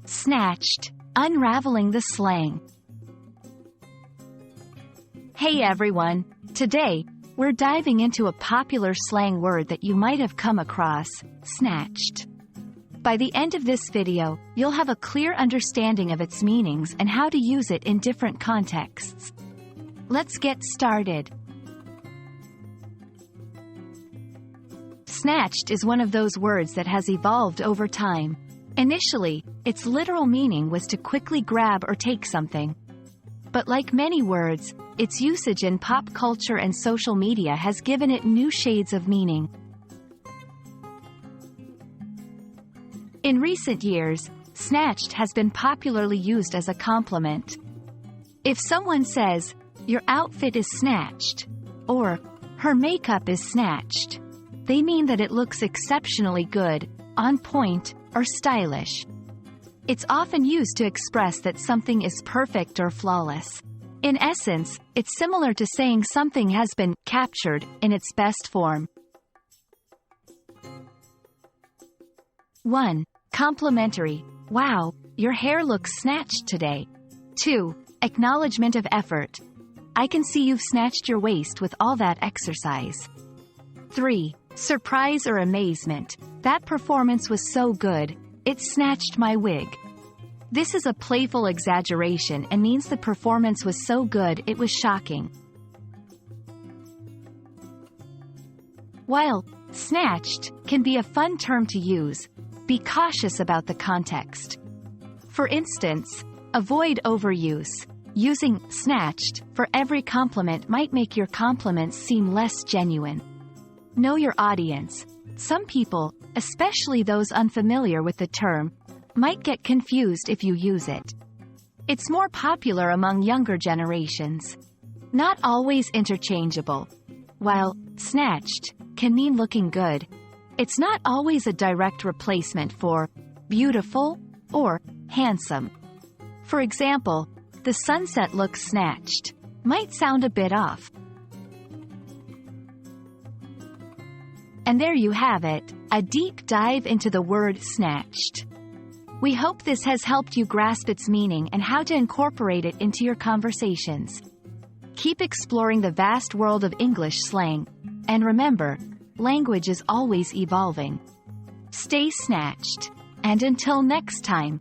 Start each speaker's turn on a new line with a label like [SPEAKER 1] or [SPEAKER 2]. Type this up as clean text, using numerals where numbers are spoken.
[SPEAKER 1] Snatched, Unraveling the Slang. Hey everyone, today, we're diving into a popular slang word that you might have come across, snatched. By the end of this video, you'll have a clear understanding of its meanings and how to use it in different contexts. Let's get started. Snatched is one of those words that has evolved over time. Initially, its literal meaning was to quickly grab or take something. But like many words, its usage in pop culture and social media has given it new shades of meaning. In recent years, snatched has been popularly used as a compliment. If someone says, "Your outfit is snatched," or "Her makeup is snatched," they mean that it looks exceptionally good, on point, or stylish. It's often used to express that something is perfect or flawless. In essence, it's similar to saying something has been captured in its best form. 1. Complimentary. Wow, your hair looks snatched today. 2. Acknowledgement of effort. I can see you've snatched your waist with all that exercise. 3. Surprise or amazement. That performance was so good, it snatched my wig. This is a playful exaggeration and means the performance was so good it was shocking. While snatched can be a fun term to use, be cautious about the context. For instance, avoid overuse. Using snatched for every compliment might make your compliments seem less genuine. Know your audience. Some people, especially those unfamiliar with the term, might get confused if you use it. It's more popular among younger generations. Not always interchangeable. While snatched can mean looking good, it's not always a direct replacement for beautiful or handsome. For example, the sunset looks snatched might sound a bit off. And there you have it, a deep dive into the word snatched. We hope this has helped you grasp its meaning and how to incorporate it into your conversations. Keep exploring the vast world of English slang, and remember, language is always evolving. Stay snatched, and until next time.